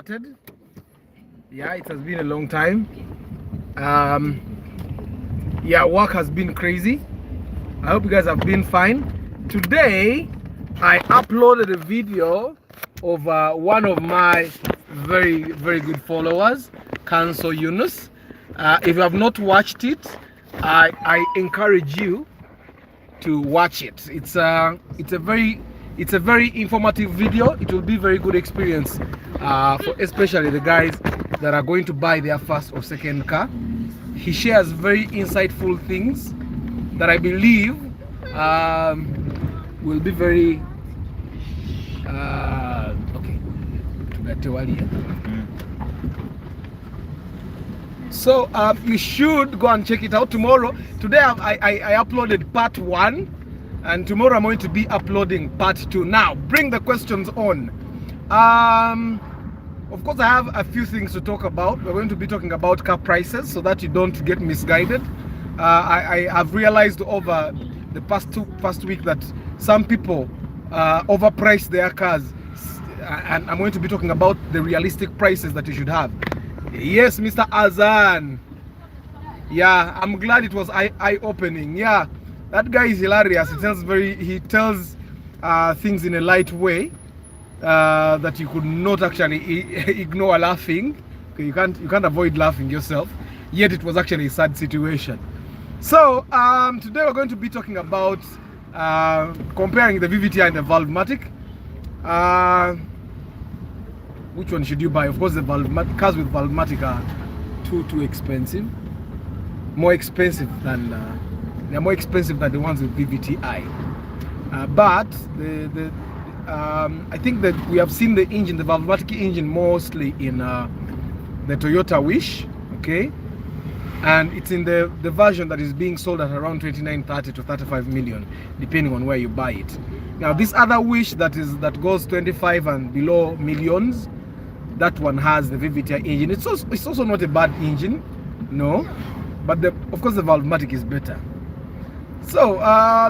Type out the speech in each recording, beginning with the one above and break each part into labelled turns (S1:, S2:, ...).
S1: started. Yeah, it has been a long time. Yeah, work has been crazy. I hope you guys have been fine. Today, I uploaded a video of one of my very good followers, Council Yunus. If you have not watched it, I encourage you to watch it. It's a very informative video. It will be a very good experience for especially the guys that are going to buy their first or second car. He shares very insightful things that I believe will be very okay. So you should go and check it out tomorrow. Today I uploaded part 1, and tomorrow I'm going to be uploading part 2. Now bring the questions on. Of course, I have a few things to talk about. We're going to be talking about car prices so that you don't get misguided. I have realized over the past week that some people overprice their cars, and I'm going to be talking about the realistic prices that you should have. Yes, Mr. Azan. Yeah, I'm glad it was eye-opening. Yeah, that guy is hilarious. He tells things in a light way that you could not actually ignore laughing. Okay, you can't avoid laughing yourself. Yet it was actually a sad situation. So today we're going to be talking about comparing the VVTI and the Valvematic. Which one should you buy? Of course, the cars with Valvematic are too expensive. More expensive than they're more expensive than the ones with VVTI. But I think that we have seen the engine, the Valvematic engine, mostly in the Toyota Wish, okay, and it's in the version that is being sold at around 29, 30 to 35 million, depending on where you buy it. Now, this other Wish that goes 25 and below millions, that one has the VVTI engine. It's also not a bad engine, no, but of course the Valvematic is better. So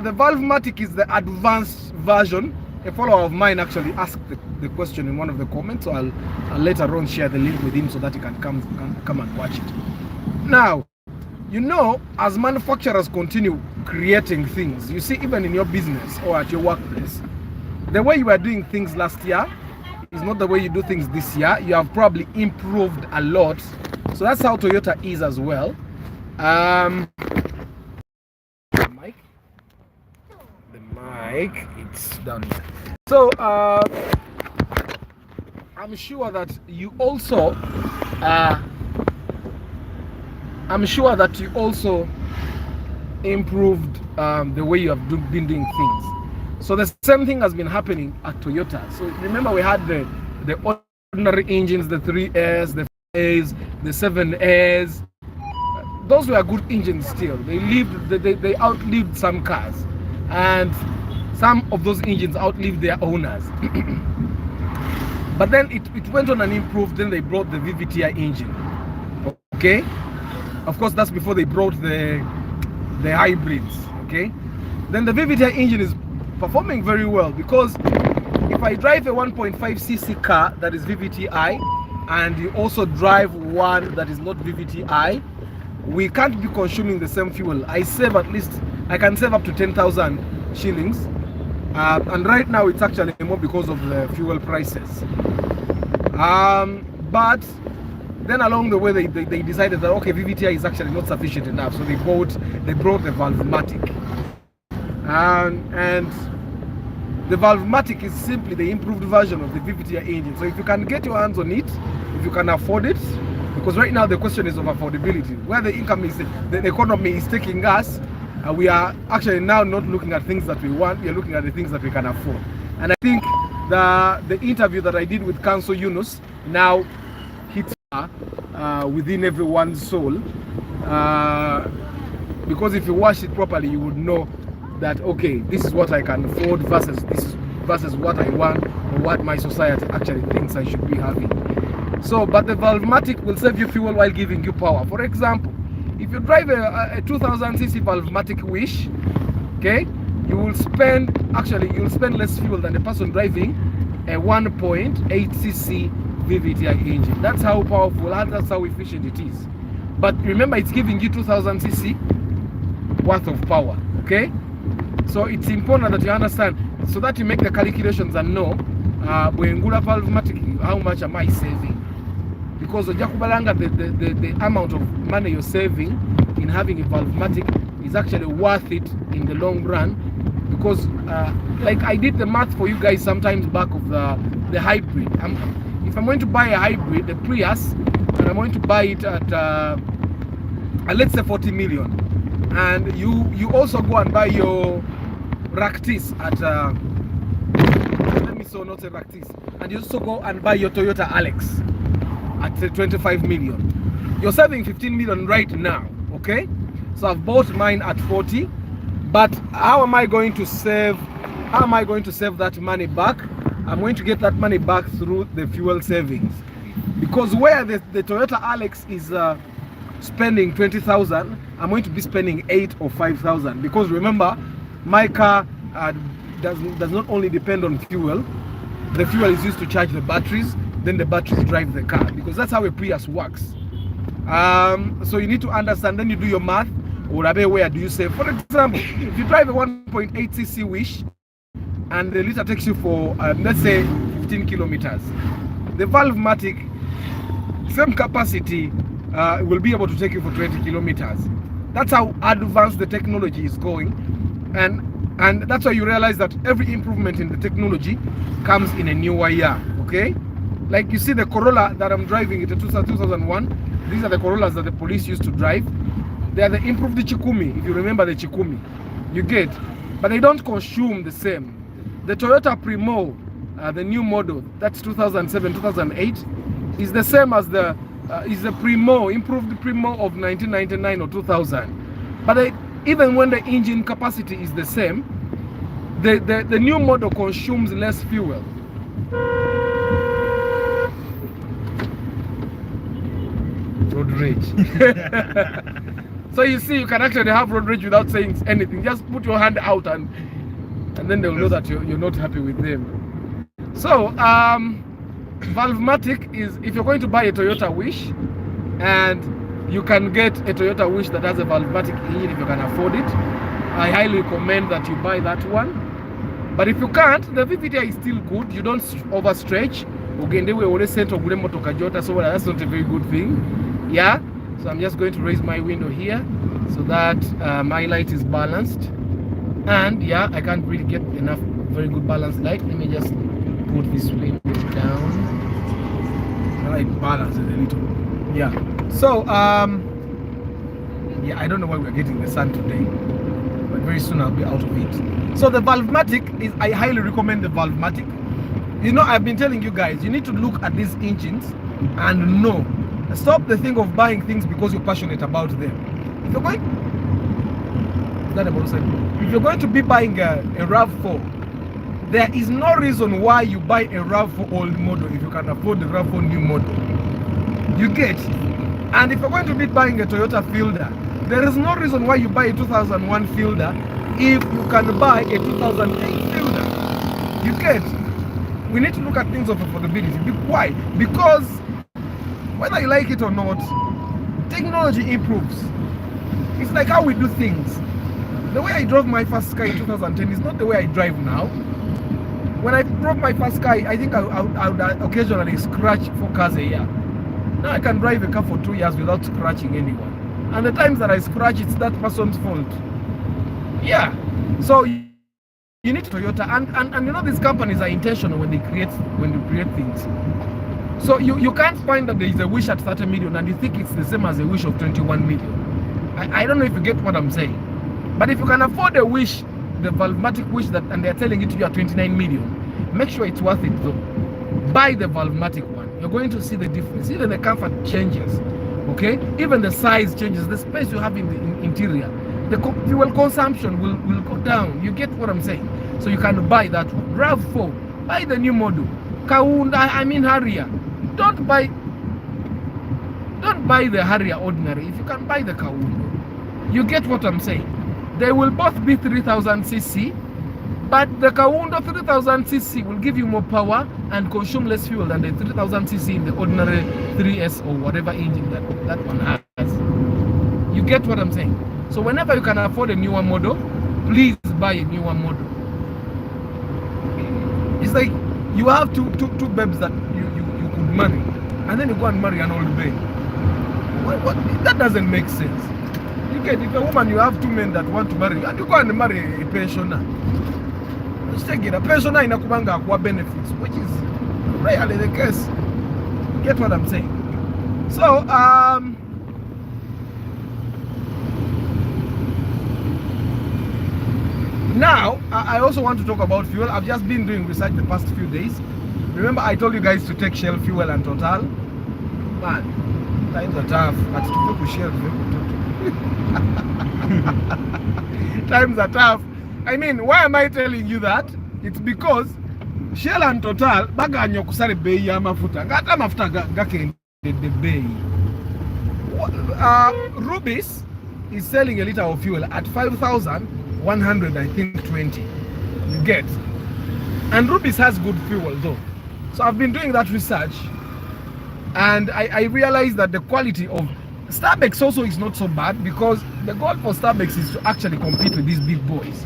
S1: the Valvematic is the advanced version. A follower of mine actually asked the question in one of the comments, so I'll later on share the link with him so that he can come and watch it. Now, you know, as manufacturers continue creating things, you see, even in your business or at your workplace, the way you were doing things last year is not the way you do things this year. You have probably improved a lot. So that's how Toyota is as well. The mic, it's down here. So I'm sure that you also improved the way you have been doing things. So the same thing has been happening at Toyota. So remember, we had the ordinary engines, the 3S, the 4As, the 7As. Those were good engines still. They outlived some cars, and some of those engines outlived their owners. But then it went on and improved. Then they brought the VVTI engine. Okay, of course that's before they brought the hybrids. Okay, then the VVTI engine is performing very well, because if I drive a 1.5cc car that is VVTI and you also drive one that is not VVTI, we can't be consuming the same fuel. I can save up to 10,000 shillings, and right now it's actually more because of the fuel prices. But then along the way they decided that, okay, VVTI is actually not sufficient enough, so they brought the Valvematic, and the Valvematic is simply the improved version of the VVTI engine. So if you can get your hands on it, if you can afford it, because right now the question is of affordability, where the income is, the economy is taking us. We are actually now not looking at things that we want, we are looking at the things that we can afford. And I think the interview that I did with Council Yunus now hits within everyone's soul, because if you watch it properly, you would know that, okay, this is what I can afford versus what I want, or what my society actually thinks I should be having. So, but the Valvematic will save you fuel while giving you power. For example, if you drive a 2000cc Valvematic Wish, okay, you'll spend less fuel than the person driving a 1.8cc VVTI engine. That's how powerful, that's how efficient it is. But remember, it's giving you 2000 cc worth of power, okay? So it's important that you understand, so that you make the calculations and know bwengula Valvematic, how much am I saving? Because the amount of money you're saving in having a Valvematic is actually worth it in the long run. Because like I did the math for you guys sometimes back of the hybrid. If I'm going to buy a hybrid, the Prius, and I'm going to buy it at let's say 40 million, and you also go and buy your Ractis at let me so not say Ractis, and you also go and buy your Toyota Alex at 25 million, you're saving 15 million right now, okay? So I've bought mine at 40, but how am I going to save that money back? I'm going to get that money back through the fuel savings, because where the Toyota Alex is spending 20,000, I'm going to be spending 8 or 5,000, because remember, my car does not only depend on fuel. The fuel is used to charge the batteries, then the batteries drive the car, because that's how a Prius works. So you need to understand, then you do your math, or where do you save. For example, if you drive a 1.8 cc Wish and the liter takes you for let's say 15 kilometers, the Valvematic, same capacity, will be able to take you for 20 kilometers. That's how advanced the technology is going, and that's why you realize that every improvement in the technology comes in a newer year, okay? Like you see the Corolla that I'm driving, it's a 2001. These are the Corollas that the police used to drive. They are the improved Chikumi, if you remember the Chikumi. You get, but they don't consume the same. The Toyota Primo, the new model, that's 2007, 2008, is the same as the Primo, improved Primo of 1999 or 2000. But even when the engine capacity is the same, the new model consumes less fuel. Road rage. So you see, you can actually have road rage without saying anything. Just put your hand out and then they'll know that you're not happy with them. So Valvematic is, if you're going to buy a Toyota Wish, and you can get a Toyota Wish that has a Valvematic engine if you can afford it, I highly recommend that you buy that one. But if you can't, the VVTI is still good. You don't overstretch. So that's not a very good thing. Yeah. So I'm just going to raise my window here so that my light is balanced. And yeah, I can't really get enough very good balanced light. Let me just put this window down. Light balance it a little. Yeah. So yeah, I don't know why we're getting the sun today, but very soon I'll be out of it. So the Valvematic is, I highly recommend the Valvematic. You know, I've been telling you guys, you need to look at these engines and know. Stop the thing of buying things because you're passionate about them. If you're going to be buying a RAV4, there is no reason why you buy a RAV4 old model if you can afford the RAV4 new model. You get? And if you're going to be buying a Toyota Fielder, there is no reason why you buy a 2001 Fielder if you can buy a 2008 Fielder. You get? We need to look at things of affordability. Why? Because whether you like it or not, technology improves. It's like how we do things. The way I drove my first car in 2010 is not the way I drive now. When I drove my first car, I think I would occasionally scratch 4 cars a year. Now I can drive a car for 2 years without scratching anyone. And the times that I scratch, it's that person's fault. Yeah. So you need Toyota, and you know, these companies are intentional when they create things. So you can't find that there is a Wish at 30 million and you think it's the same as a Wish of 21 million. I don't know if you get what I'm saying. But if you can afford a Wish, the Valvematic Wish, and they're telling it to you at 29 million, make sure it's worth it though. Buy the Valvematic one. You're going to see the difference. Even the comfort changes, okay? Even the size changes. The space you have in the interior. The fuel consumption will go down. You get what I'm saying? So you can buy that one. RAV4, buy the new model. Kaunda, I mean Harrier. Don't buy the Harrier ordinary if you can buy the Kaunda. You get what I'm saying? They will both be 3000 cc, but the Kaunda 3000 cc will give you more power and consume less fuel than the 3000cc in the ordinary 3S or whatever engine that one has. You get what I'm saying? So whenever you can afford a newer model, please buy a newer model. It's like you have two babes that you could marry, and then you go and marry an old babe. What? That doesn't make sense. You get, if a woman, you have two men that want to marry, and you go and marry a pensioner. Just take it, a pensioner in a kubanga akwa benefits, which is rarely the case. You get what I'm saying? So, now, I also want to talk about fuel. I've just been doing research the past few days. Remember, I told you guys to take Shell fuel and Total? Man, times are tough. But to people Shell, times are tough. I mean, why am I telling you that? It's because Shell and Total, baganyo kusari bei ya mafuta. Gata mafuta gake the bei. Rubis is selling a liter of fuel at 5,100, I think 20. You get? And Rubis has good fuel though. So I've been doing that research, and I realized that the quality of Starbucks also is not so bad, because the goal for Starbucks is to actually compete with these big boys.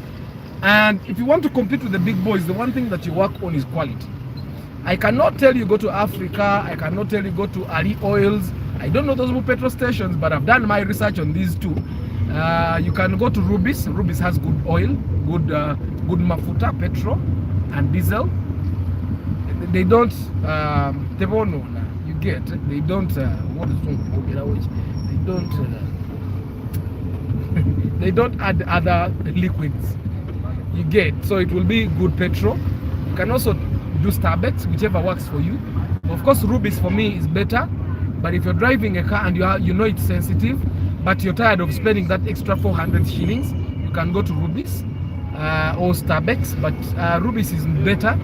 S1: And if you want to compete with the big boys, the one thing that you work on is quality. I cannot tell you go to Africa, I cannot tell you go to Ali Oils. I don't know those petrol stations, but I've done my research on these two. You can go to Rubis. Rubis has good oil, good mafuta, petrol and diesel. They don't you get, they don't what is wrong? They don't add other liquids. You get, so it will be good petrol. You can also do Starbucks, whichever works for you. Of course, Rubis for me is better, but if you're driving a car and you know it's sensitive, but you're tired of spending that extra 400 shillings, you can go to Rubis or Starbucks. But Rubis is better,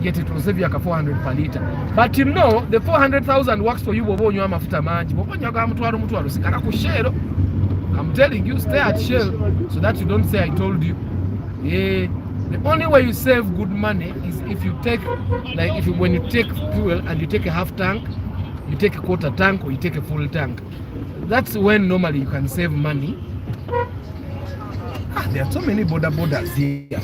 S1: yet it will save you like 400 per liter. But you know, the 400,000 works for you. I'm telling you, stay at Shell so that you don't say I told you. Yeah. The only way you save good money is if you take, like when you take fuel and you take a half tank, you take a quarter tank, or you take a full tank. That's when normally you can save money. There are so many borders here.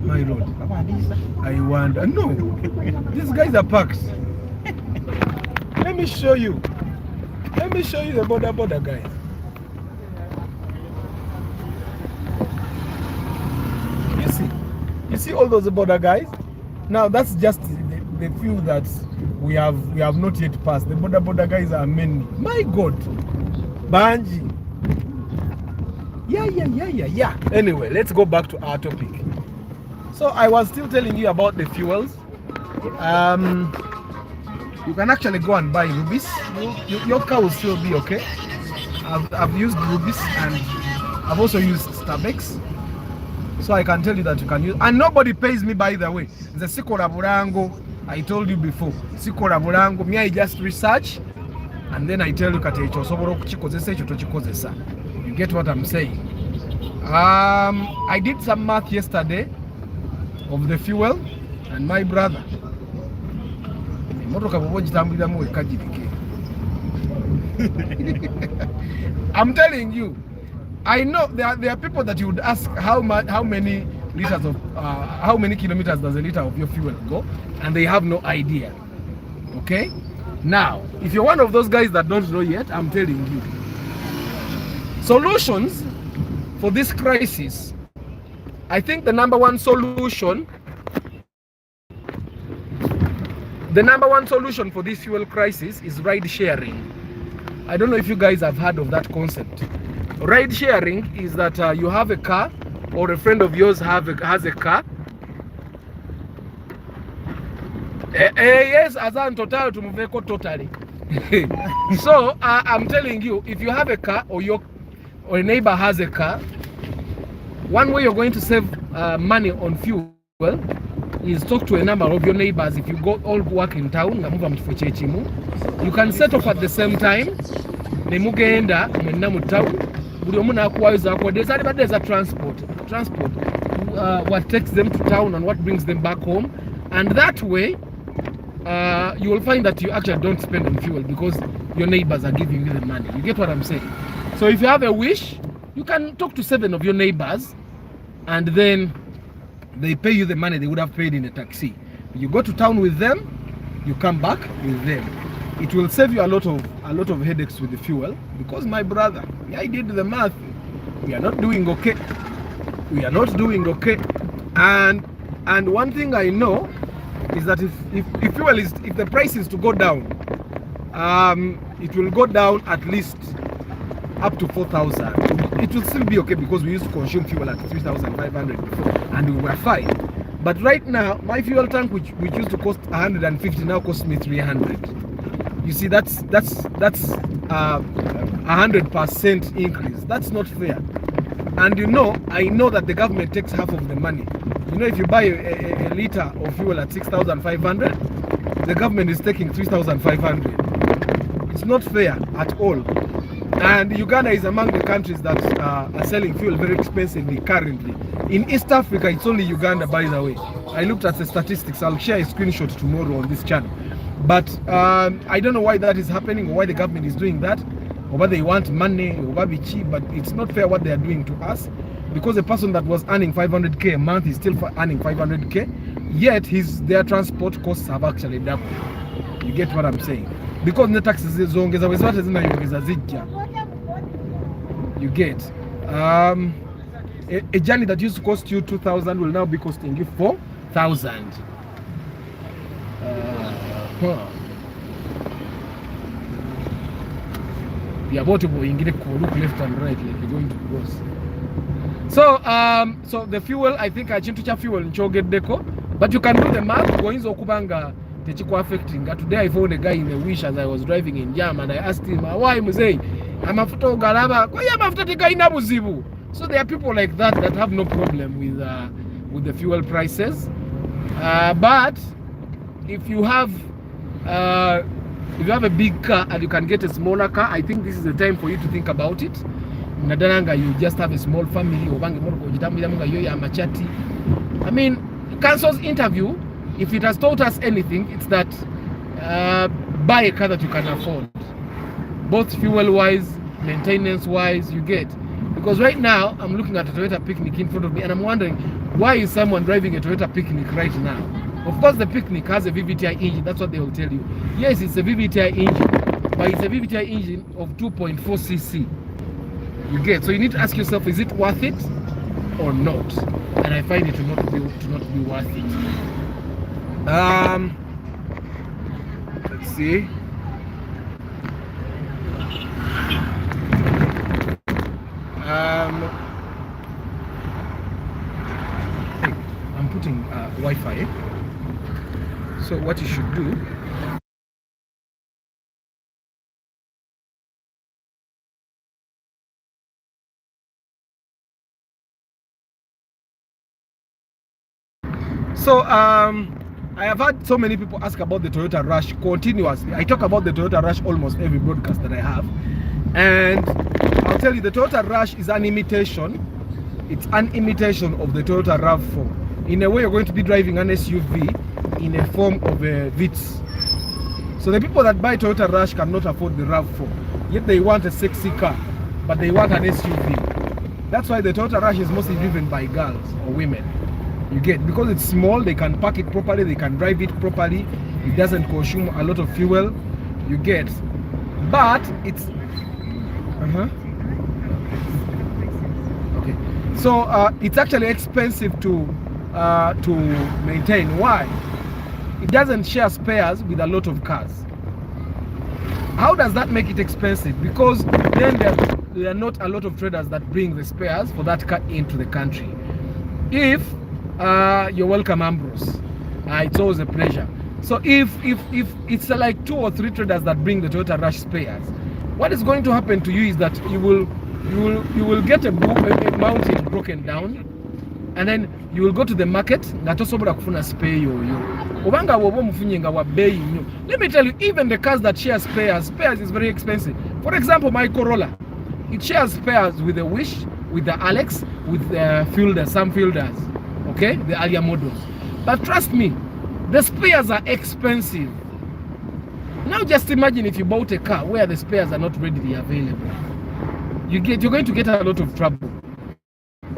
S1: My lord, I wonder. No, these guys are packed. Let me show you. Let me show you the border guys. You see all those border guys? Now that's just the few that we have not yet passed. The border guys are many. My God, Banji. Yeah. Anyway, let's go back to our topic. So I was still telling you about the fuels. You can actually go and buy Rubis. Your car will still be okay. I've used Rubis, and I've also used Starbucks. So I can tell you that you can use, and nobody pays me, by the way. The Sikora Burango, I told you before. Sikora Burango, me I just research, and then I tell you you get what I'm saying. I did some math yesterday of the fuel, and my brother, I'm telling you, I know there are people that you would ask how many liters of how many kilometers does a liter of your fuel go, and they have no idea. Okay, now if you're one of those guys that don't know yet, I'm telling you solutions for this crisis. I think the number one solution for this fuel crisis is ride sharing. I don't know if you guys have heard of that concept. Ride sharing is that you have a car, or a friend of yours has a car. Yes, as I'm total to move totally. So I'm telling you, if you have a car, or a neighbor has a car, one way you're going to save money on fuel is talk to a number of your neighbors. If you go all work in town, you can set off at the same time. There's a transport. what takes them to town and what brings them back home, and that way you will find that you actually don't spend on fuel because your neighbors are giving you the money. You get what I'm saying? So if you have a wish, you can talk to 7 of your neighbors and then they pay you the money they would have paid in a taxi. You go to town with them, you come back with them. It will save you a lot of headaches with the fuel, because my brother, I did the math. We are not doing okay. We are not doing okay. And one thing I know is that if fuel is, if the price is to go down, it will go down at least up to 4,000. It will still be okay because we used to consume fuel at 3,500 before and we were fine. But right now, my fuel tank, which used to cost 150, now costs me 300. You see, that's 100% increase. That's not fair. And you know, I know that the government takes half of the money. You know, if you buy a liter of fuel at 6,500, the government is taking 3,500. It's not fair at all. And Uganda is among the countries that are selling fuel very expensively currently. In East Africa, it's only Uganda, by the way. I looked at the statistics. I'll share a screenshot tomorrow on this channel. But I don't know why that is happening, or why the government is doing that, or whether they want money, or whether it's cheap, but it's not fair what they are doing to us. Because a person that was earning 500k a month is still earning 500k, yet their transport costs have actually doubled. You get what I'm saying? Because the taxes zongeza wezwate zinayongeza zijja. You get a journey that used to cost you 2,000 will now be costing you 4,000. You're about to go in, look left and right like you're going to cross. So so the fuel, I think I chintu cha fuel nchogeddeko, but you can do the math. Goinzo kubanga techiko affecting. Today I found a guy in the Wish as I was driving in Jam, and I asked him, why muzei amafuta ogalaba kwa ya mafuta tekaina buzibu. So there are people like that have no problem with the fuel prices. But if you have a big car and you can get a smaller car, I think this is the time for you to think about it. Nadananga, you just have a small family. I mean, Council's interview, if it has taught us anything, it's that buy a car that you can afford, both fuel-wise, maintenance-wise. You get, because right now I'm looking at a Toyota Picnic in front of me, and I'm wondering, why is someone driving a Toyota Picnic right now? Of course, the Picnic has a VVTI engine. That's what they will tell you. Yes, it's a VVTI engine, but it's a VVTI engine of 2.4 cc. You get, so you need to ask yourself, is it worth it or not? And I find it to not be worth it. Let's see. I'm putting Wi-Fi. So what you should do, so I have had so many people ask about the Toyota Rush continuously. I talk about the Toyota Rush almost every broadcast that I have, and I'll tell you, the Toyota Rush is an imitation. It's an imitation of the Toyota RAV4. In a way, you're going to be driving an SUV in a form of a Vitz. So the people that buy Toyota Rush cannot afford the RAV4, yet they want a sexy car, but they want an SUV. That's why the Toyota Rush is mostly driven by girls or women. You get, because it's small, they can park it properly, they can drive it properly, it doesn't consume a lot of fuel. You get, but it's okay. So it's actually expensive to maintain. Why? It doesn't share spares with a lot of cars. How does that make it expensive? Because then there are not a lot of traders that bring the spares for that car into the country. If you're welcome, Ambrose. It's always a pleasure. So if it's like 2 or 3 traders that bring the Toyota Rush spares, what is going to happen to you is that you will get a mounted broken down, and then you will go to the market. Let me tell you, even the cars that share spares is very expensive. For example, my Corolla, it shares spares with the Wish, with the Alex, with the Fielder, some Fielders. okay, the earlier models. But trust me, the spares are expensive. Now just imagine if you bought a car where the spares are not readily available. You're going to get a lot of trouble.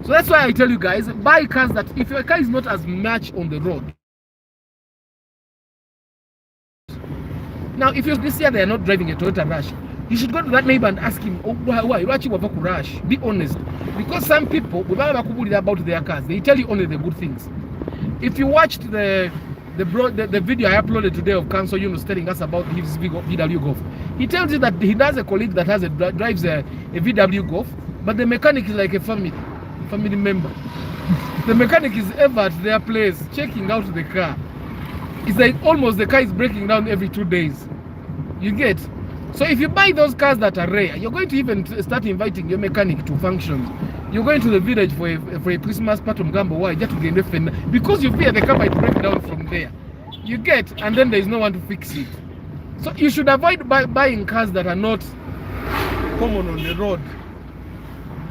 S1: So that's why I tell you guys, buy cars that if your car is not as much on the road. Now, if you're this year they are not driving a Toyota Rush, you should go to that neighbor and ask him, oh, why Rush? Be honest. Because some people, about their cars, they tell you only the good things. If you watched the video I uploaded today of Council Yunus telling us about his VW Golf, he tells you that he has a colleague that drives a VW Golf, but the mechanic is like a family member. The mechanic is ever at their place checking out the car. It's like almost the car is breaking down every 2 days. You get? So if you buy those cars that are rare, you're going to even start inviting your mechanic to functions. You're going to the village for a Christmas party on Gambo. Why? Just to get the because you fear the car might break down from there. You get? And then there is no one to fix it. So you should avoid buying cars that are not common on the road.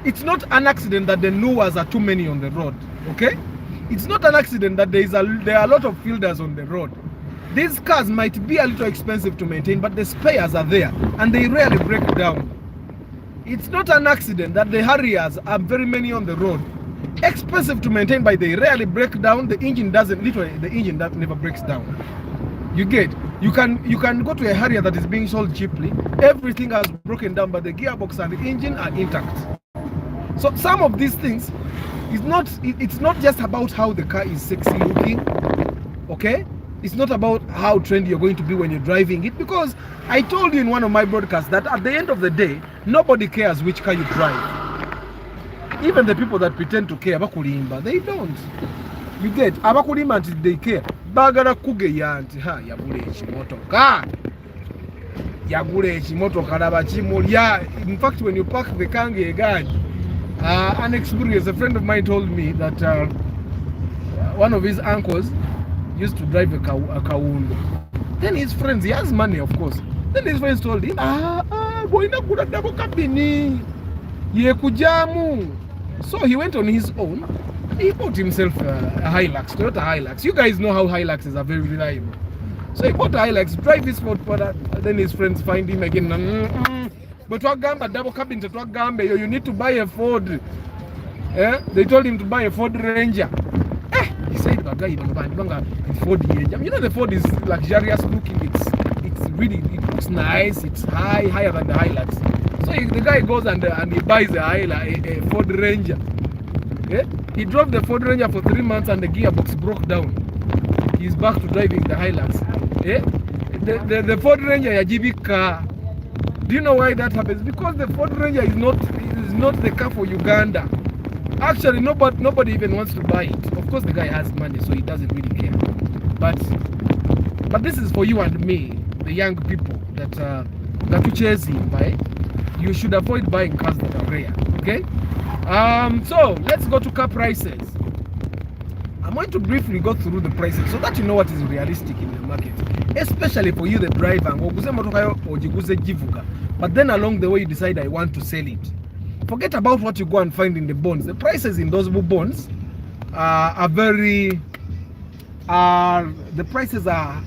S1: It's not an accident that the new ones are too many on the road. Okay? It's not an accident that there are a lot of fielders on the road. These cars might be a little expensive to maintain, but the spares are there and they rarely break down. It's not an accident that the Harriers are very many on the road. Expensive to maintain, but they rarely break down. The engine that never breaks down. You get? You can go to a Harrier that is being sold cheaply. Everything has broken down, but the gearbox and the engine are intact. So some of these things, it's not just about how the car is sexy looking, okay? It's not about how trendy you're going to be when you're driving it, because I told you in one of my broadcasts that at the end of the day, nobody cares which car you drive. Even the people that pretend to care, they don't. You get? Until they care. Bagara kuge yanti ha yagule ekimotoka. Yagule ekimotoka labachimulya. In fact, when you park the car an experience, a friend of mine told me that one of his uncles used to drive a Kawundo. Then his friends, he has money of course. Then his friends told him, goina kuda double cabini. Ye kujamu. So he went on his own. He bought himself a Hilux, Toyota Hilux. You guys know how Hiluxes are very reliable. So he bought a Hilux, drive his Ford product. Then his friends find him again. But Wagamba double cabin to Wagamba, you need to buy a Ford. They told him to buy a Ford Ranger. He said, Ford Ranger. You know the Ford is luxurious looking. It looks nice. It's higher than the Hilux. So the guy goes and he buys a Ford Ranger. He drove the Ford Ranger for 3 months and the gearbox broke down. He's back to driving the Hilux. The Ford Ranger is a GB car. Do you know why that happens? Because the Ford Ranger is not the car for Uganda. Actually, nobody even wants to buy it. Of course, the guy has money, so he doesn't really care. But this is for you and me, the young people that you chasing, right? You should avoid buying cars that are rare. Okay? So let's go to car prices. I'm going to briefly go through the prices so that you know what is realistic in the market, especially for you the driver. But then along the way you decide I want to sell it. Forget about what you go and find in the bonds. The prices in those bonds the prices are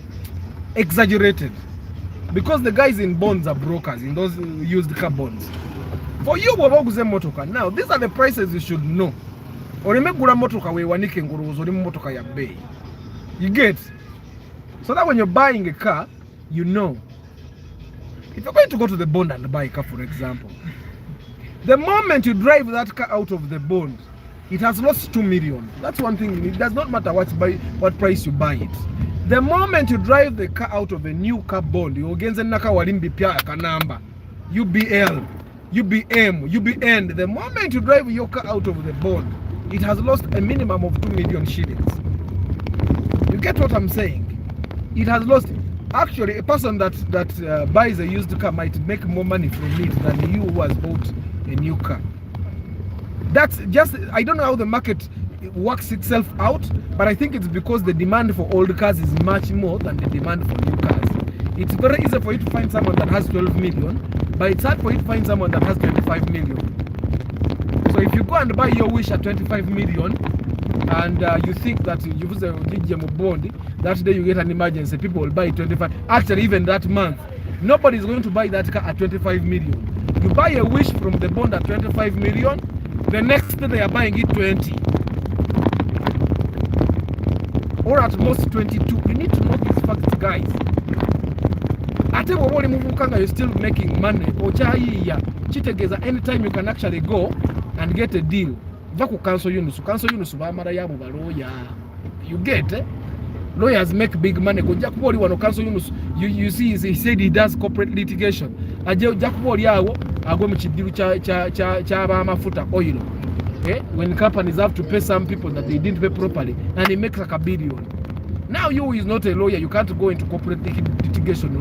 S1: exaggerated because the guys in bonds are brokers in those used car bonds. For you, now these are the prices you should know. You get? So that when you're buying a car, you know. If you're going to go to the bond and buy a car, for example, the moment you drive that car out of the bond, it has lost 2 million. That's one thing. It does not matter what price you buy it. The moment you drive the car out of a new car bond, you against the naka walimbi pia kanamba, UBL, UBM, UBN. The moment you drive your car out of the bond, it has lost a minimum of 2 million shillings. You get what I'm saying? It has lost. Actually, a person that buys a used car might make more money from it than you who has bought a new car. That's just, I don't know how the market works itself out, but I think it's because the demand for old cars is much more than the demand for new cars. It's very easy for you to find someone that has 12 million, but it's hard for you to find someone that has 25 million. So if you go and buy your Wish at 25 million, and you think that you use a bond, that day you get an emergency, people will buy 25. Actually, even that month, nobody is going to buy that car at 25 million. You buy a Wish from the bond at 25 million, the next day they are buying it 20. Or at most 22. You need to know these facts, guys. You're still making money. Anytime you can actually go and get a deal. Cancel Yunus you get lawyers make big money. You see, he said he does corporate litigation. Oil. When companies have to pay some people that they didn't pay properly, and he makes like $1 billion. Now you is not a lawyer, you can't go into corporate litigation.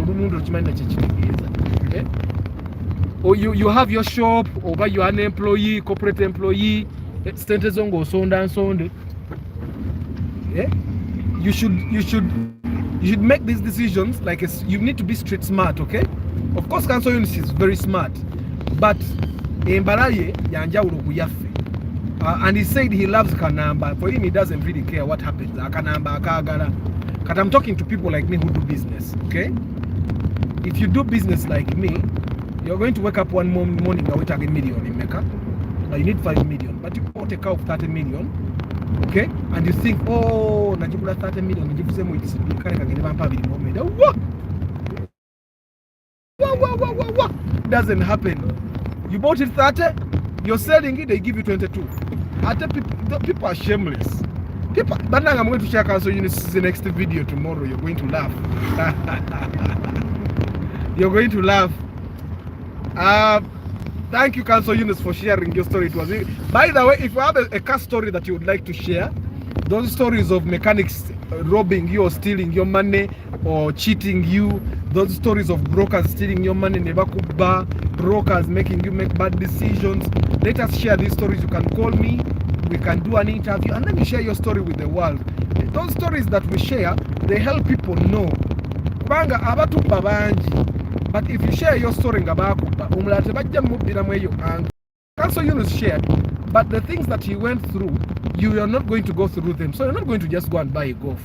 S1: Or you have your shop, or you are an employee, corporate employee. You should make these decisions like you need to be street smart, okay? Of course, Council Yunus is very smart, but and he said he loves Kanamba. For him, he doesn't really care what happens. Because I'm talking to people like me who do business, okay? If you do business like me, you're going to wake up one morning and get $1 million in Mecca. Now you need 5 million, but you bought a car of 30 million, okay? And you think, oh, Najibula 30 million, what? Doesn't happen. You bought it 30, you're selling it, they give you 22. People are shameless. But now I'm going to share Council Yunus in the next video tomorrow. You're going to laugh. You're going to laugh. Thank you, Council Yunus, for sharing your story. By the way, if you have a car story that you would like to share, those stories of mechanics robbing you or stealing your money or cheating you, those stories of brokers stealing your money, brokers making you make bad decisions, let us share these stories. You can call me, we can do an interview, and then you share your story with the world. Those stories that we share, they help people know. But if you share your story, Council Yunus shared, but the things that he went through, you are not going to go through them. So you're not going to just go and buy a Golf.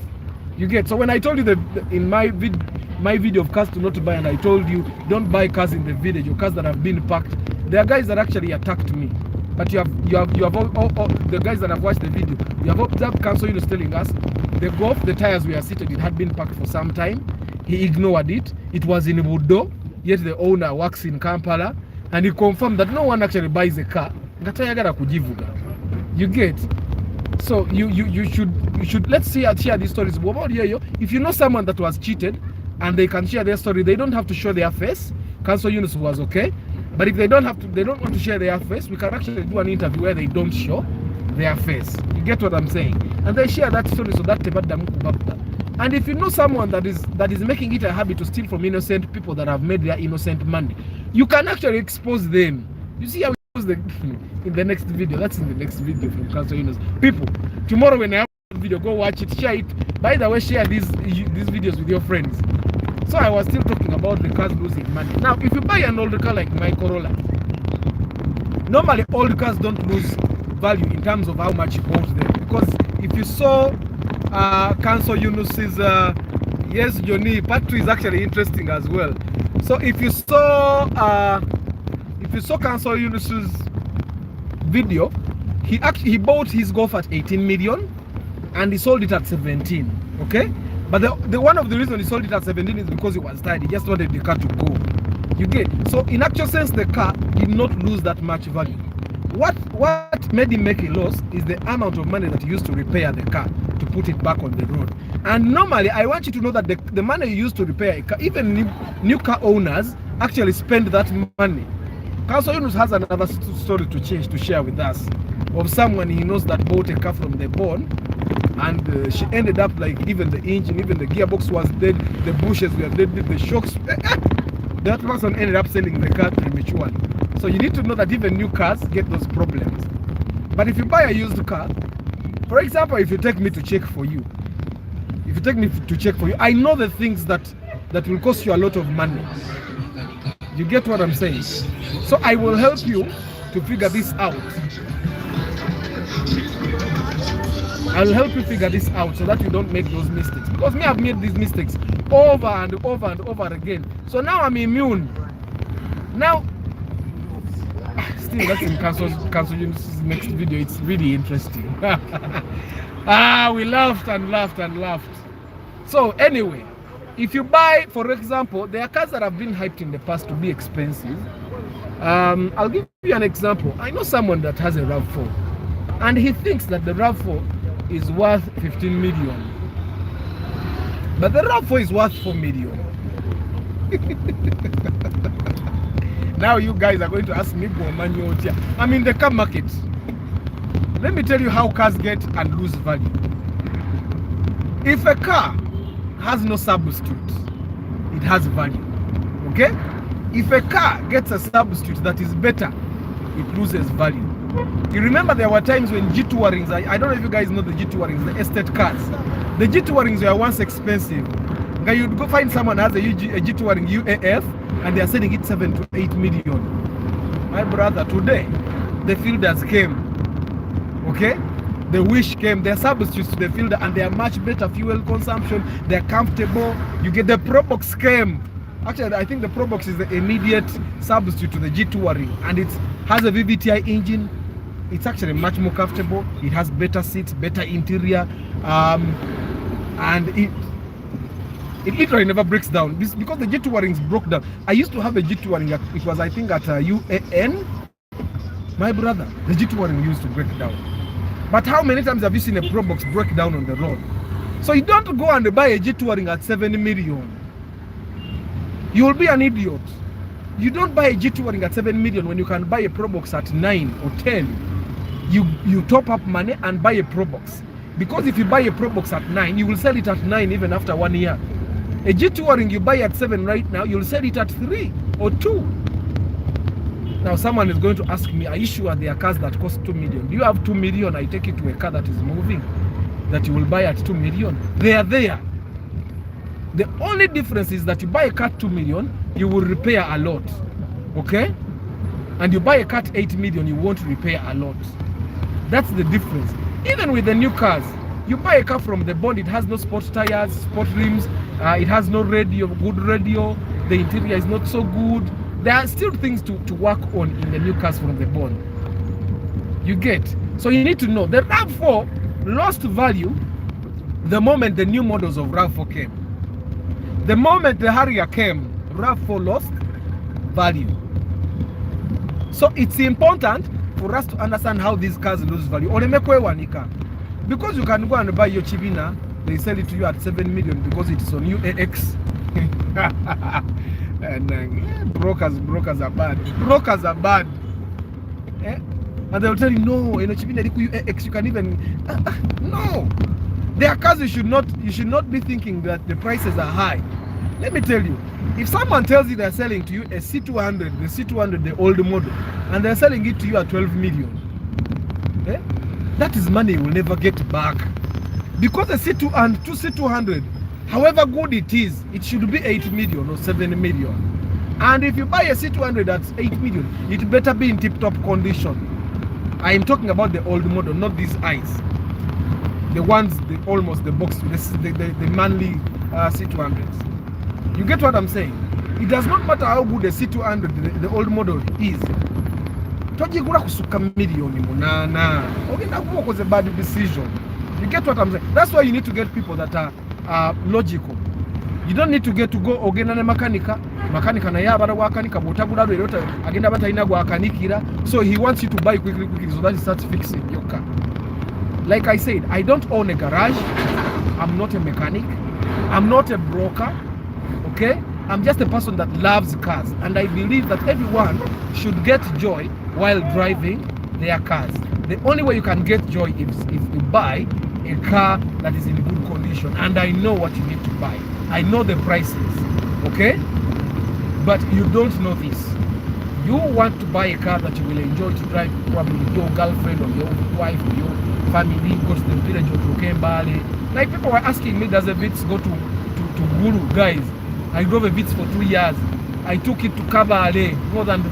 S1: You get? So when I told you that in my video of cars to not to buy, and I told you don't buy cars in the village or cars that have been parked, there are guys that actually attacked me. But you have all the guys that have watched the video, you have observed Council Yunus telling us the Golf, the tires were seated, it had been parked for some time. He ignored it. It was in Budo, yet the owner works in Kampala, and he confirmed that no one actually buys a car. You get? So you should let's share these stories. If you know someone that was cheated and they can share their story, they don't have to show their face. Council Yunus was okay. But if they don't want to share their face, we can actually do an interview where they don't show their face. You get what I'm saying? And they share that story so that. And if you know someone that is making it a habit to steal from innocent people that have made their innocent money, you can actually expose them. You see how we expose in the next video. That's in the next video from Council Yunus. People, tomorrow when I have a video, go watch it, share it. By the way, share these videos with your friends. So I was still talking about the cars losing money. Now, if you buy an old car like my Corolla, normally old cars don't lose value in terms of how much you bought them. Because if you saw Council Yunus's yes, Johnny, part 2 is actually interesting as well. So if you saw Council Yunus's video, he bought his Golf at 18 million and he sold it at 17. Okay, but the one of the reasons he sold it at 17 is because he was tired. He just wanted the car to go. You get? So in actual sense, the car did not lose that much value. What made him make a loss is the amount of money that he used to repair the car to put it back on the road. And normally, I want you to know that the money you used to repair a car, even new car owners actually spend that money. Council Yunus has another story to share with us of someone he knows that bought a car from the bond, and she ended up like even the engine, even the gearbox was dead, the bushes were dead, the shocks. That person ended up selling the car prematurely. So you need to know that even new cars get those problems. But if you buy a used car, for example, if you take me to check for you, I know the things that will cost you a lot of money. You get what I'm saying? So I will help you to figure this out. I'll help you figure this out so that you don't make those mistakes. Because me, I've made these mistakes over and over and over again. So now I'm immune. Now, still, that's in Council's next video. It's really interesting. We laughed and laughed and laughed. So anyway, if you buy, for example, there are cars that have been hyped in the past to be expensive. I'll give you an example. I know someone that has a RAV4, and he thinks that the RAV4 is worth 15 million. But the RAV4 is worth 4 million. Now you guys are going to ask me, I'm in the car market. Let me tell you how cars get and lose value. If a car has no substitute, it has value. Okay? If a car gets a substitute that is better, it loses value. You remember there were times when G-Tourings, I don't know if you guys know the G-Tourings, the estate cars. The G-Tourings were once expensive. You'd go find someone has a G-Touring UAF and they are selling it 7 to 8 million. My brother, today, the Fielders came. Okay? The Wish came, they're substitutes to the Fielder and they are much better fuel consumption, they're comfortable. You get the Probox came. Actually, I think the Probox is the immediate substitute to the G-Touring and it has a VVTI engine. It's actually much more comfortable. It has better seats, better interior, and it literally never breaks down. Because the G-Tourings broke down. I used to have a G-Touring, it was I think at UAN. My brother, the G-Touring used to break down. But how many times have you seen a Probox break down on the road? So you don't go and buy a G-Touring at 7 million. You will be an idiot. You don't buy a G-Touring at 7 million when you can buy a Probox at 9 or 10. You top up money and buy a Probox. Because if you buy a Probox at 9, you will sell it at 9 even after 1 year. A G-Touring you buy at 7 right now, you'll sell it at 3 or 2. Now someone is going to ask me, are you sure there are cars that cost 2 million? Do you have 2 million? I take it to a car that is moving, that you will buy at 2 million. They are there. The only difference is that you buy a car 2 million, you will repair a lot. Okay? And you buy a car 8 million, you won't repair a lot. That's the difference. Even with the new cars, you buy a car from the bond, it has no sport tires, sport rims, it has no radio, good radio, the interior is not so good. There are still things to work on in the new cars from the bond. You get? So you need to know the RAV4 lost value the moment the new models of RAV4 came. The moment the Harrier came, RAV4 lost value. So it's important for us to understand how these cars lose value. Because you can go and buy your Chivina, they sell it to you at 7 million because it's on UAX. And brokers are bad. Brokers are bad. Eh? And they'll tell you, no, you know, Chivina UAX, you can even no. There are cars you should not be thinking that the prices are high. Let me tell you, if someone tells you they're selling to you a C200, the C200, the old model, and they're selling it to you at 12 million, eh? That is money you will never get back. Because a C200, however good it is, it should be 8 million or 7 million. And if you buy a C200 at 8 million, it better be in tip-top condition. I am talking about the old model, not these eyes. The ones, almost the box, the manly C200s. You get what I'm saying? It does not matter how good the C200, the old model is. Okay, that was a bad decision. You get what I'm saying? That's why you need to get people that are logical. You don't need to go again and mechanica na yaba wakanika botagula lero agenda bataina gwakanikira. So he wants you to buy quickly so that he starts fixing your car. Like I said, I don't own a garage. I'm not a mechanic. I'm not a broker. Okay? I'm just a person that loves cars. And I believe that everyone should get joy while driving their cars. The only way you can get joy is if you buy a car that is in good condition. And I know what you need to buy. I know the prices. Okay? But you don't know this. You want to buy a car that you will enjoy to drive, probably with your girlfriend or your wife or your family, go to the village of Rukembale. Like people were asking me, does a Vitz go to Guru? Guys, I drove a Vitz for 2 years. I took it to Kabale more than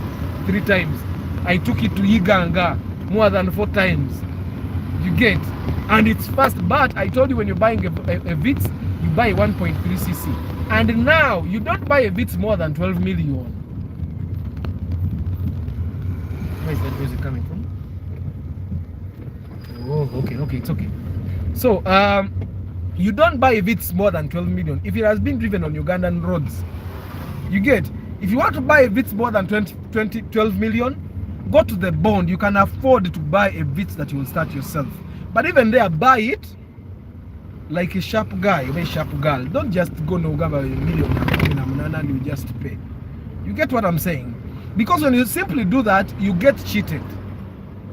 S1: 3 times. I took it to Uganda more than 4 times. You get, and it's fast. But I told you, when you're buying a Vitz, you buy 1.3cc, and now you don't buy a Vitz more than 12 million. Where is that music coming from? Oh, okay, it's okay. So you don't buy a Vitz more than 12 million if it has been driven on Ugandan roads. You get, if you want to buy a Vitz more than 12 million, go to the bond. You can afford to buy a Vitz that you will start yourself. But even there, buy it like a sharp guy, a sharp girl. Don't just go no a million and you just pay. You get what I'm saying? Because when you simply do that, you get cheated.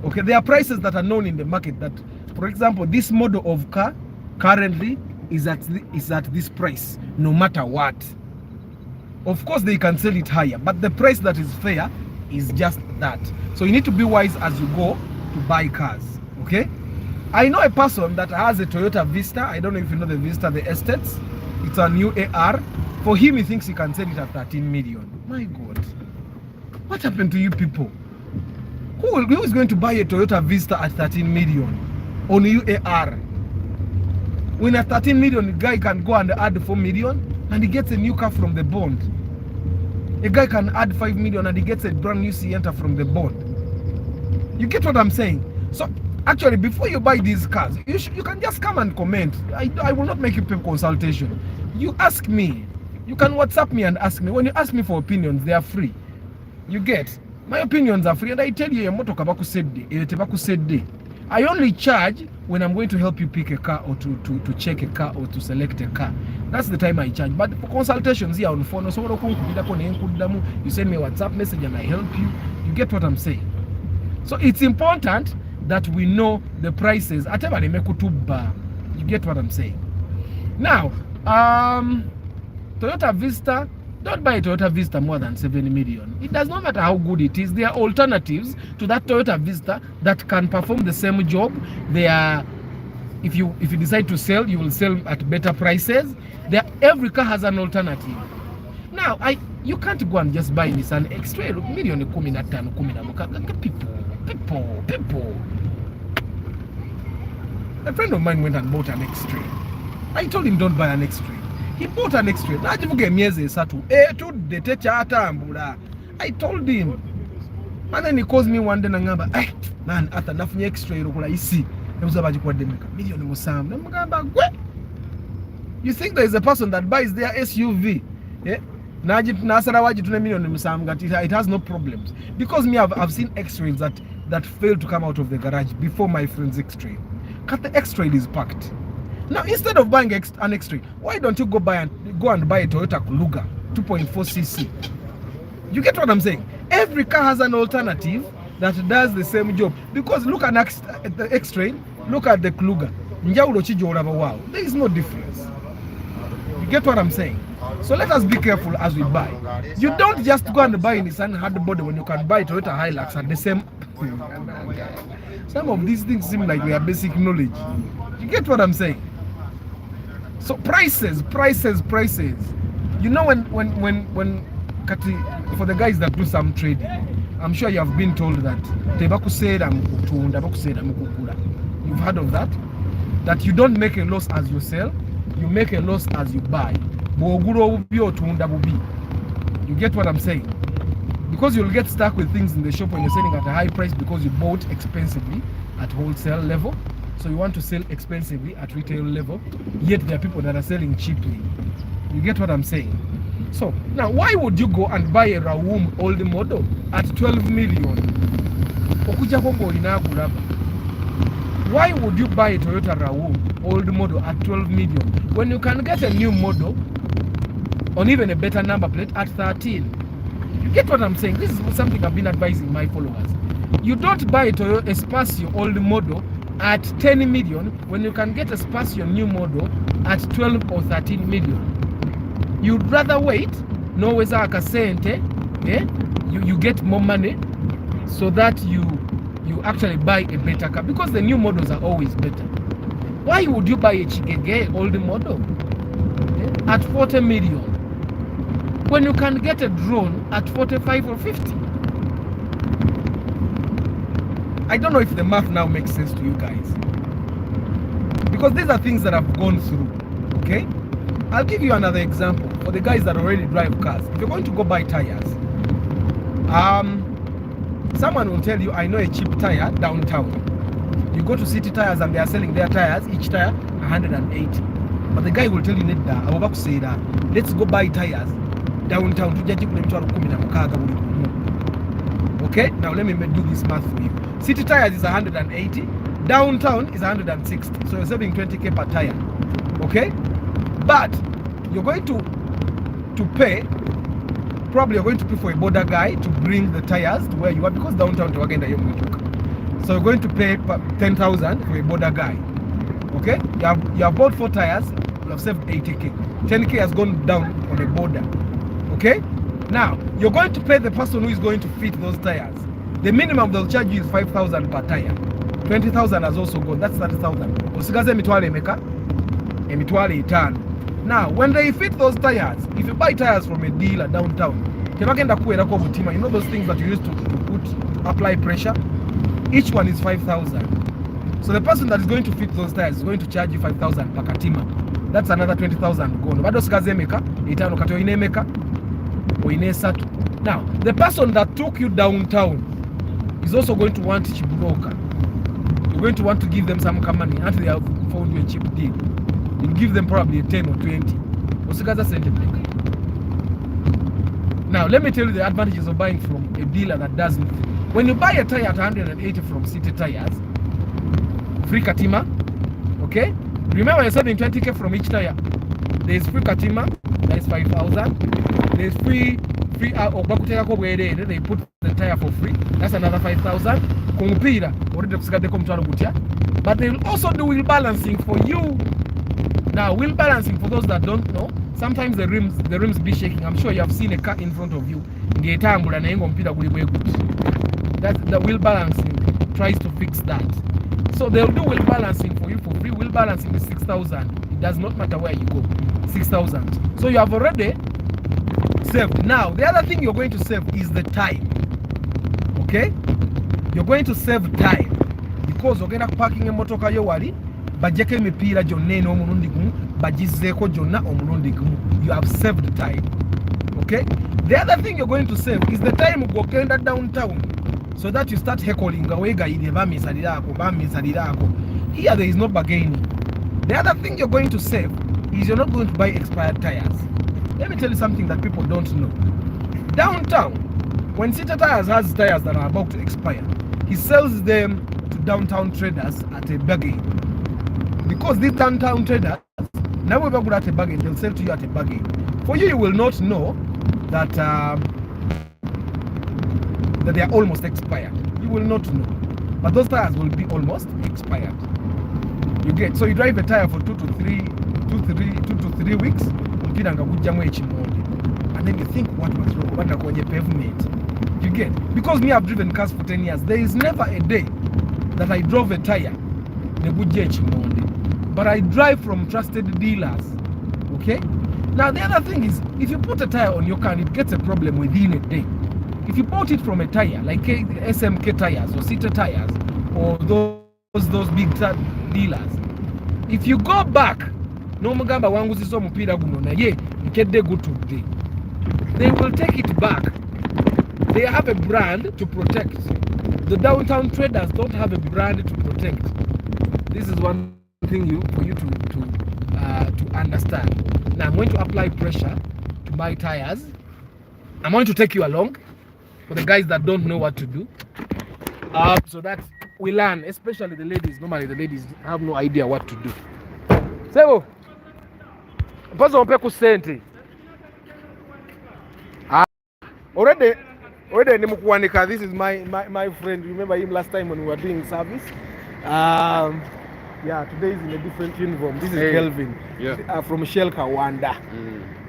S1: Okay, there are prices that are known in the market that, for example, this model of car currently is at this price, no matter what. Of course, they can sell it higher, but the price that is fair is just that. So you need to be wise as you go to buy cars. Okay, I know a person that has a Toyota Vista. I don't know if you know the Vista, the estates. It's a new AR. For him, he thinks he can sell it at 13 million. My God, what happened to you people? Who is going to buy a Toyota Vista at 13 million on UAR? When at 13 million, the guy can go and add 4 million and he gets a new car from the bond. A guy can add 5 million and he gets a brand new Sienta from the bond. You get what I'm saying? So actually, before you buy these cars, you can just come and comment. I will not make you pay consultation. You ask me. You can WhatsApp me and ask me. When you ask me for opinions, they are free. You get? My opinions are free, and I tell you, I only charge when I'm going to help you pick a car or to check a car or to select a car. That's the time I charge. But for consultations here on phone, so you send me a WhatsApp message and I help you. You get what I'm saying? So it's important that we know the prices. You get what I'm saying? Now, Toyota Vista. Don't buy a Toyota Vista more than 7 million. It does not matter how good it is. There are alternatives to that Toyota Vista that can perform the same job. They are, if you decide to sell, you will sell at better prices. Every car has an alternative. Now, you can't go and just buy Nissan X-Trail. People. A friend of mine went and bought an X-Trail. I told him, don't buy an X-Trail. He bought an X-Trail. I told him. And then he calls me one day and man, after nothing X-Trail, I see. You think there is a person that buys their SUV? Yeah? It has no problems. Because me, I've seen X-Trails that failed to come out of the garage before my friend's X-Trail. Because the X-Trail is packed. Now, instead of buying an X-Trail, why don't you go and buy a Toyota Kluga 2.4cc? You get what I'm saying? Every car has an alternative that does the same job. Because look at the X-Trail, look at the Kluga. There is no difference. You get what I'm saying? So let us be careful as we buy. You don't just go and buy Nissan hardbody when you can buy Toyota Hilux at the same. Some of these things seem like they are basic knowledge. You get what I'm saying? So prices. You know, when for the guys that do some trading, I'm sure you have been told that you've heard of that. That you don't make a loss as you sell, you make a loss as you buy. You get what I'm saying? Because you'll get stuck with things in the shop when you're selling at a high price because you bought expensively at wholesale level. So you want to sell expensively at retail level, yet there are people that are selling cheaply. You get what I'm saying? So now, why would you go and buy a Raum old model at 12 million? Why would you buy a Toyota Raum old model at 12 million when you can get a new model on even a better number plate at 13? You get what I'm saying? This is something I've been advising my followers. You don't buy a Toyota Espacio old model at 10 million when you can get a Spacio new model at 12 or 13 million. You'd rather wait, no weza akasente, you get more money so that you actually buy a better car because the new models are always better. Why would you buy a Chigege old model at 40 million when you can get a drone at 45 or 50? I don't know if the math now makes sense to you guys. Because these are things that I've gone through. Okay, I'll give you another example for the guys that already drive cars. If you're going to go buy tires, someone will tell you, I know a cheap tire downtown. You go to City Tires and they are selling their tires, each tire 180. But the guy will tell you, let's go buy tires downtown. Okay, now let me do this math for you. City Tires is 180, downtown is 160. So you're saving 20k per tire. Okay, but you're going to pay, probably you're going to pay for a border guy to bring the tires to where you are, because downtown to again. So you're going to pay 10,000 for a border guy. Okay, you have bought 4 tires, you have saved 80k. 10k has gone down on a border. Okay, now you're going to pay the person who is going to fit those tires. The minimum they'll charge you is 5,000 per tire. 20,000 has also gone. That's 30,000. Usigaze mitwale emeka, emitwale itano. Now, when they fit those tires, if you buy tires from a dealer downtown, you know those things that you used to apply pressure? Each one is 5,000. So the person that is going to fit those tires is going to charge you 5,000 per katima. That's another 20,000 gone. Now, the person that took you downtown is also going to want cheap broker. You're going to want to give them some money until they have found you a cheap deal. You give them probably a 10 or 20. Now, let me tell you the advantages of buying from a dealer that doesn't. When you buy a tire at 180 from City Tires, free katima, okay? Remember, you're saving 20k from each tire. There's free katima, that is 5,000. There's free they put the tire for free, that's another 5,000. But they will also do wheel balancing for you. Now, wheel balancing, for those that don't know, sometimes the rims be shaking. I'm sure you have seen a car in front of you. That the wheel balancing tries to fix that. So they'll do wheel balancing for you for free. Wheel balancing is 6,000. It does not matter where you go. 6,000. So you have already saved. Now, the other thing you're going to save is the time. Okay? You're going to save time because you're going to parking a motoka yo wali bajeke mipira jonne no murundi gumu bajizeko jonna omurundi gumu. You have saved time. Okay? The other thing you're going to save is the time go kenda downtown, so that you start heckling away guy ile bamisalirako. Here there is no bargaining. The other thing you're going to save is you're not going to buy expired tires. Let me tell you something that people don't know. Downtown, when City Tires has tires that are about to expire, he sells them to downtown traders at a bargain. Because these downtown traders, now we're good at a bargain, they'll sell to you at a bargain. For you, you will not know that that they are almost expired. You will not know. But those tires will be almost expired. You get, so you drive a tire for 2 to 3 weeks, and then you think, what was wrong? What on your pavement? You get, because me, I've driven cars for 10 years. There is never a day that I drove a tire but I drive from trusted dealers. Okay? Now the other thing is, if you put a tire on your car, it gets a problem within a day. If you bought it from a tire like SMK tires or City Tires or those big dealers, if you go back, no mugamba wangu siso mupira guno na ye nkedde good today, they will take it back. They have a brand to protect. The downtown traders don't have a brand to protect. This is one thing for you to understand. Now I'm going to apply pressure to my tires. I'm going to take you along for the guys that don't know what to do, so that we learn, especially the ladies. Normally the ladies have no idea what to do. So, already this is my friend. Remember him last time when we were doing service? Yeah, today is in a different uniform. This is Kelvin, from Shell Kawanda.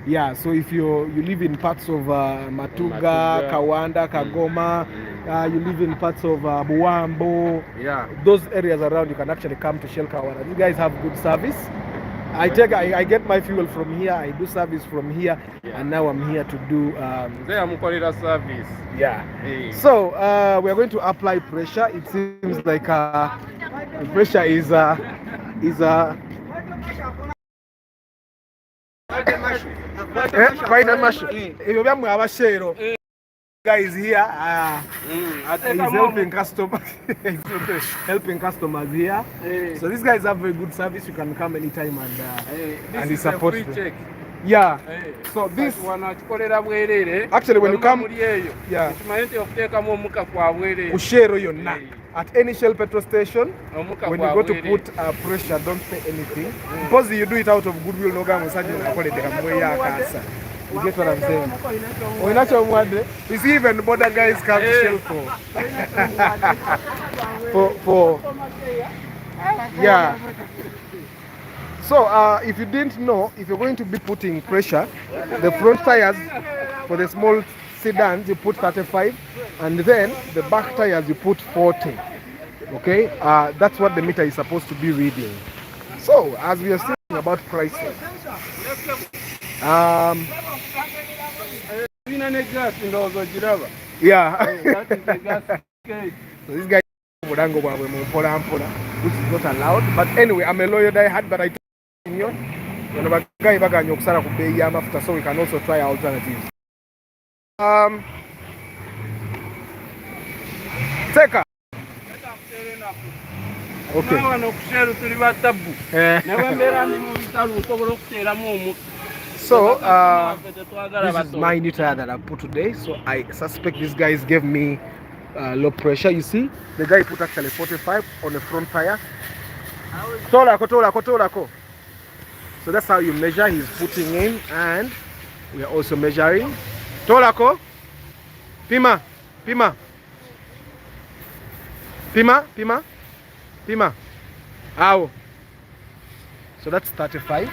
S1: Yeah, so if you live in parts of Matuga, Kawanda, Kagoma, you live in parts of Buambo, those areas around, you can actually come to Shell Kawanda. These guys have good service. I get my fuel from here, I do service from here, and now I'm here to do
S2: service.
S1: Yeah. So we are going to apply pressure. It seems like the pressure is is a final mash. Ebyo byamwe abashero. Guys here he's helping customers. Helping customers here. So these guys have very good service. You can come anytime and he supports them. Yeah. So this actually when you come, yeah, ushero yonna at any Shell petrol station, when you go to put pressure, don't pay anything because you do it out of goodwill. No guy you get what I'm saying? You see, even border guys come to Shell for yeah. So if you didn't know, if you're going to be putting pressure, the front tires for the small sedans you put 35, and then the back tires you put 40. Okay, that's what the meter is supposed to be reading. So as we are saying about prices, yeah. So this guy, which is not allowed. But anyway, I'm a lawyer diehard, but I told you, so we can also try alternatives. Take her. Okay. So this is my new tire that I put today. So I suspect these guys gave me low pressure. You see, the guy put actually 45 on the front tire. Tolako. So that's how you measure. He's putting in, and we are also measuring. Tolako, pima. Ow. So that's 35.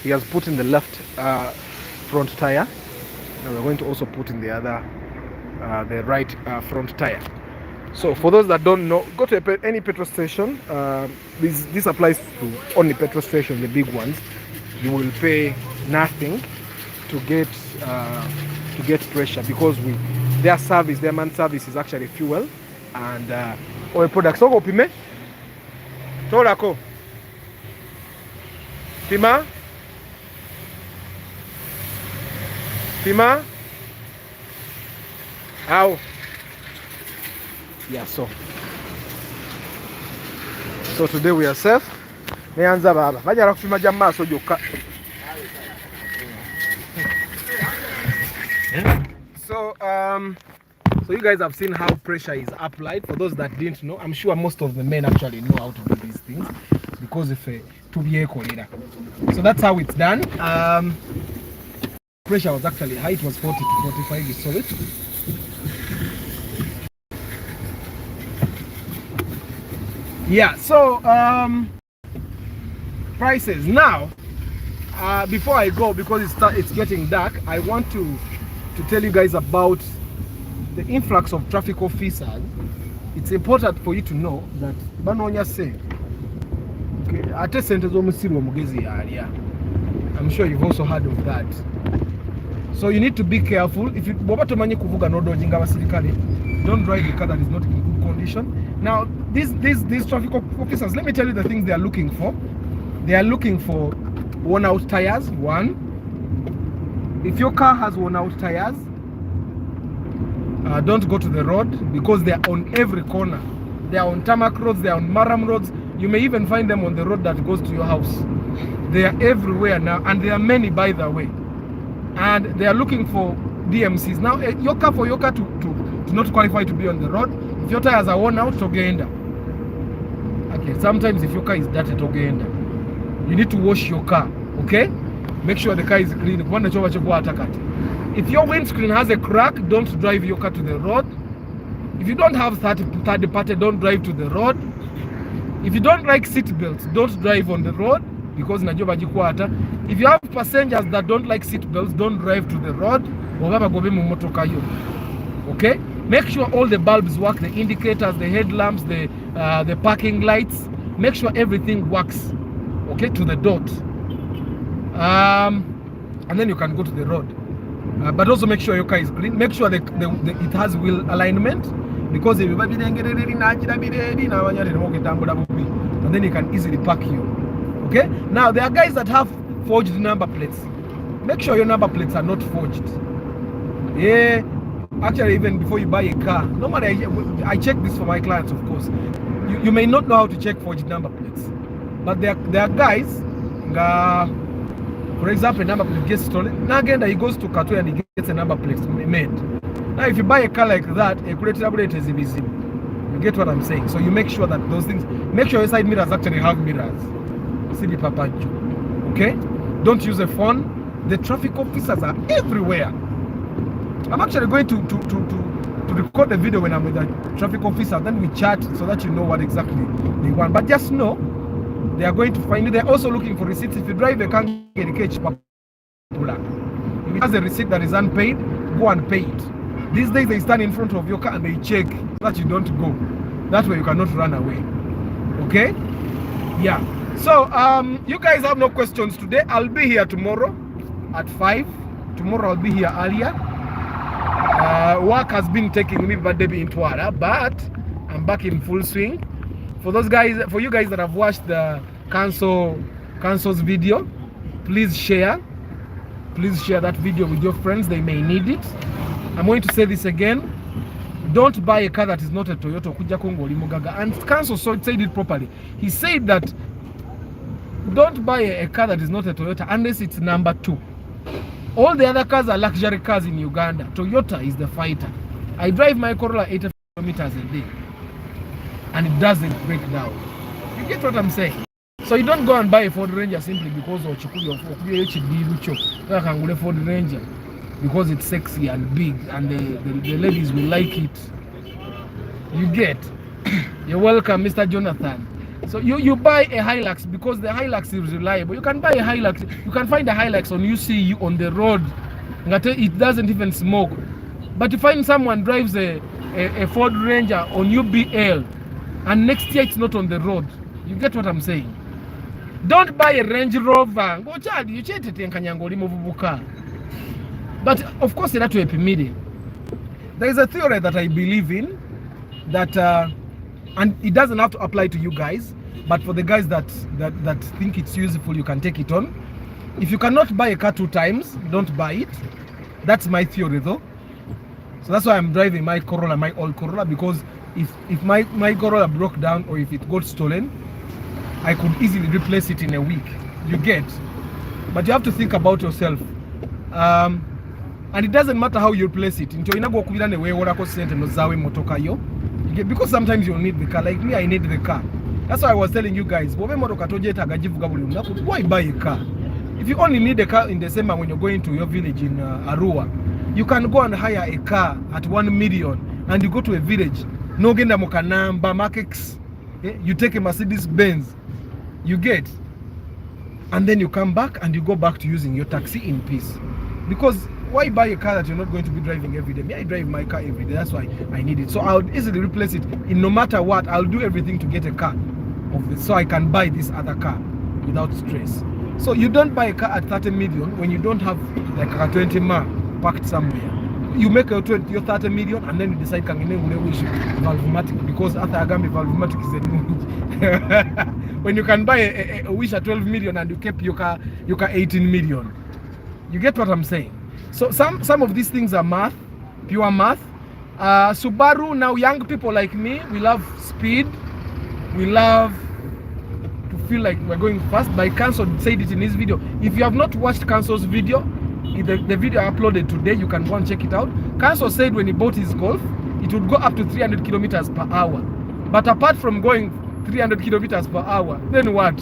S1: He has put in the left front tire. Now we're going to also put in the other, the right front tire. So for those that don't know, go to any petrol station. This applies to only petrol stations, the big ones. You will pay nothing to get pressure because their main service is actually fuel and oil products. So pime, tolako, pima. How? Yeah, so today we are safe. Neanza baba. Bajala kufima jamaa so joka. So you guys have seen how pressure is applied. For those that didn't know, I'm sure most of the men actually know how to do these things because if to be a colleague. So that's how it's done. Pressure was actually high. It was 40 to 45. You saw it. Yeah, so prices now. Before I go, because it's getting dark, I want to tell you guys about the influx of traffic officers. It's important for you to know that Banonya say, okay, I'm sure you've also heard of that. So you need to be careful. If you don't drive a car that is not in good condition. Now, these traffic officers, let me tell you the things they are looking for. They are looking for worn out tires, one. If your car has worn out tires, don't go to the road because they are on every corner. They are on tarmac roads, they are on maram roads. You may even find them on the road that goes to your house. They are everywhere now, and there are many, by the way. And they are looking for DMCs. Now, your car to not qualify to be on the road, if your tires are worn out, togenda. Okay, sometimes if your car is dirty, togenda. You need to wash your car, okay? Make sure the car is clean. If your windscreen has a crack, don't drive your car to the road. If you don't have third party, don't drive to the road. If you don't like seat belts, don't drive on the road because if you have passengers that don't like seat belts, don't drive to the road. Okay? Make sure all the bulbs work, the indicators, the headlamps, the parking lights. Make sure everything works, okay, to the dot. And then you can go to the road. But also make sure your car is clean. Make sure it has wheel alignment, because if you and then he can easily park you. Okay? Now, there are guys that have forged number plates. Make sure your number plates are not forged. Yeah, actually, even before you buy a car, normally I check this for my clients, of course. You may not know how to check forged number plates, but there are guys, for example, a number plate gets stolen. Now again, he goes to Katwe and he gets a number plate made. Now, if you buy a car like that, a credit is invisible. You get what I'm saying? So you make sure that those things, make sure your side mirrors actually have mirrors. See the papa. Okay? Don't use a phone. The traffic officers are everywhere. I'm actually going to record the video when I'm with the traffic officer, then we chat so that you know what exactly they want. But just know they are going to find you. They're also looking for receipts. If you drive a car, if it has a receipt that is unpaid, go and pay it. These days they stand in front of your car and they check so that you don't go. That way you cannot run away. Okay? Yeah. So you guys have no questions today. I'll be here tomorrow at 5. Tomorrow I'll be here earlier. Work has been taking me bad day in Twara, but I'm back in full swing. For you guys that have watched the council's video, please share that video with your friends. They may need it. I'm going to say this again. Don't buy a car that is not a Toyota. And council said it properly. He said that don't buy a car that is not a Toyota unless it's number 2. All the other cars are luxury cars in Uganda. Toyota is the fighter. I drive my Corolla 80 kilometers a day and it doesn't break down. You get what I'm saying? So you don't go and buy a Ford Ranger simply because of Ford Ranger, because it's sexy and big and the ladies will like it. You get? You're welcome, Mr. Jonathan. So you buy a Hilux because the Hilux is reliable. You can buy a Hilux. You can find a Hilux on UCU on the road. It doesn't even smoke. But you find someone drives a Ford Ranger on UBL and next year it's not on the road. You get what I'm saying? Don't buy a Range Rover. But of course, there is a theory that I believe in that and it doesn't have to apply to you guys, but for the guys that think it's useful, you can take it on. If you cannot buy a car 2 times, don't buy it. That's my theory though. So that's why I'm driving my Corolla, my old Corolla, because if my Corolla broke down or if it got stolen, I could easily replace it in a week. You get? But you have to think about yourself. And it doesn't matter how you replace it. Because sometimes you'll need the car. Like me, I need the car. That's why I was telling you guys, why buy a car? If you only need a car in December when you're going to your village in Arua, you can go and hire a car at 1 million and you go to a village. You take a Mercedes Benz. You get? And then you come back and you go back to using your taxi in peace. Because why buy a car that you're not going to be driving every day? Me, I drive my car every day. That's why I need it. So I'll easily replace it. In no matter what, I'll do everything to get a car of this, so I can buy this other car without stress. So you don't buy a car at 30 million when you don't have like a 20 ma parked somewhere. You make your 30 million and then you decide Valvematic, because after Agambe Valvematic is a when you can buy a wish at 12 million and you keep your car 18 million. You get what I'm saying? So some of these things are math, pure math. Subaru, now young people like me, we love speed. We love to feel like we're going fast. By Council said it in his video. If you have not watched Council's video, the video I uploaded today, you can go and check it out. Council said when he bought his Golf, it would go up to 300 kilometers per hour. But apart from going 300 kilometers per hour, then what?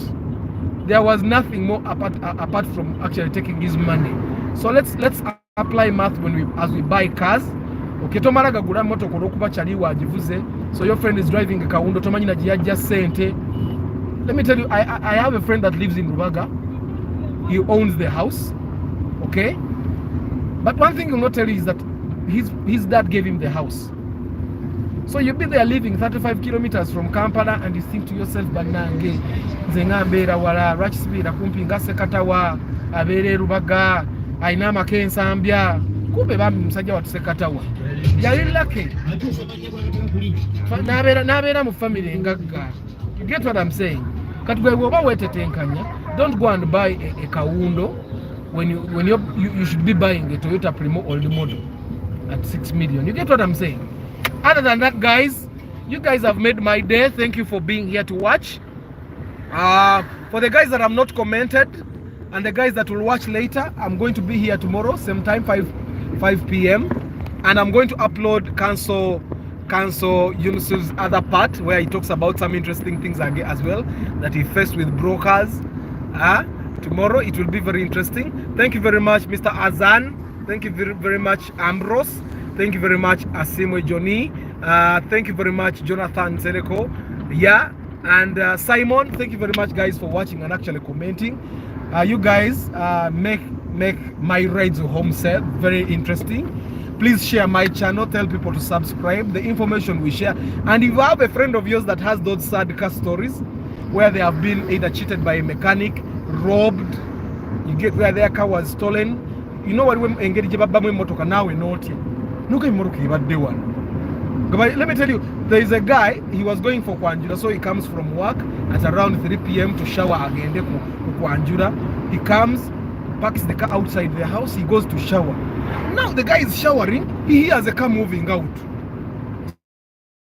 S1: There was nothing more apart from actually taking his money. So let's apply math as we buy cars. Okay, tomaraga gula moto kurokuba chali wajivuze. So your friend is driving a kaundo tomanyina jiaja sente. Let me tell you, I have a friend that lives in Rubaga. He owns the house. Okay? But one thing he'll not tell you is that his dad gave him the house. So you'll be there living 35 kilometers from Kampala and you think to yourself, Banange, Zengambera wala, Rachspeed, Akumpinga Sekatawa, Abere Rubaga, Ainama Ken Sambia, Kube Bam Saja wat Sekatawa. Yari lucky. Nabera mu family ngaga. You get what I'm saying? Katugwe woba wetetenkanya, don't go and buy a Kawundo when you should be buying a Toyota Primo old model at 6 million. You get what I'm saying? Other than that, guys, you guys have made my day. Thank you for being here to watch. For the guys that have not commented and the guys that will watch later, I'm going to be here tomorrow, same time, 5 p.m. and I'm going to upload Council Yunus's other part where he talks about some interesting things as well that he faced with brokers. Tomorrow it will be very interesting. Thank you very much, Mr. Azan. Thank you very much, Ambrose. Thank you very much, Asimwe Johnny. Thank you very much, Jonathan Seleko. Yeah, and Simon. Thank you very much, guys, for watching and actually commenting. You guys make my rides home set very interesting. Please share my channel, tell people to subscribe. The information we share, and if you have a friend of yours that has those sad car stories where they have been either cheated by a mechanic, robbed, you get where their car was stolen, you know what, when engage babamu motoka nawe not nuka imotoka ibadde one. Let me tell you, there is a guy, he was going for Kwanjura, so he comes from work at around 3 p.m. to shower agende ku Kwanjura. He comes, parks the car outside the house, he goes to shower. Now the guy is showering, he hears a car moving out.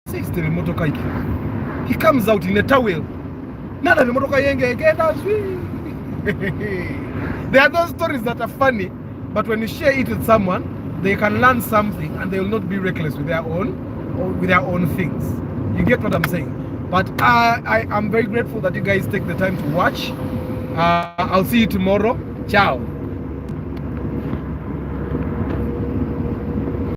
S1: Says the motoka iki. He comes out in a towel. Nada the motoka yenge again. There are those stories that are funny, but when you share it with someone, they can learn something and they will not be reckless with their own things. You get what I'm saying? But I am very grateful that you guys take the time to watch. I'll see you tomorrow. Ciao.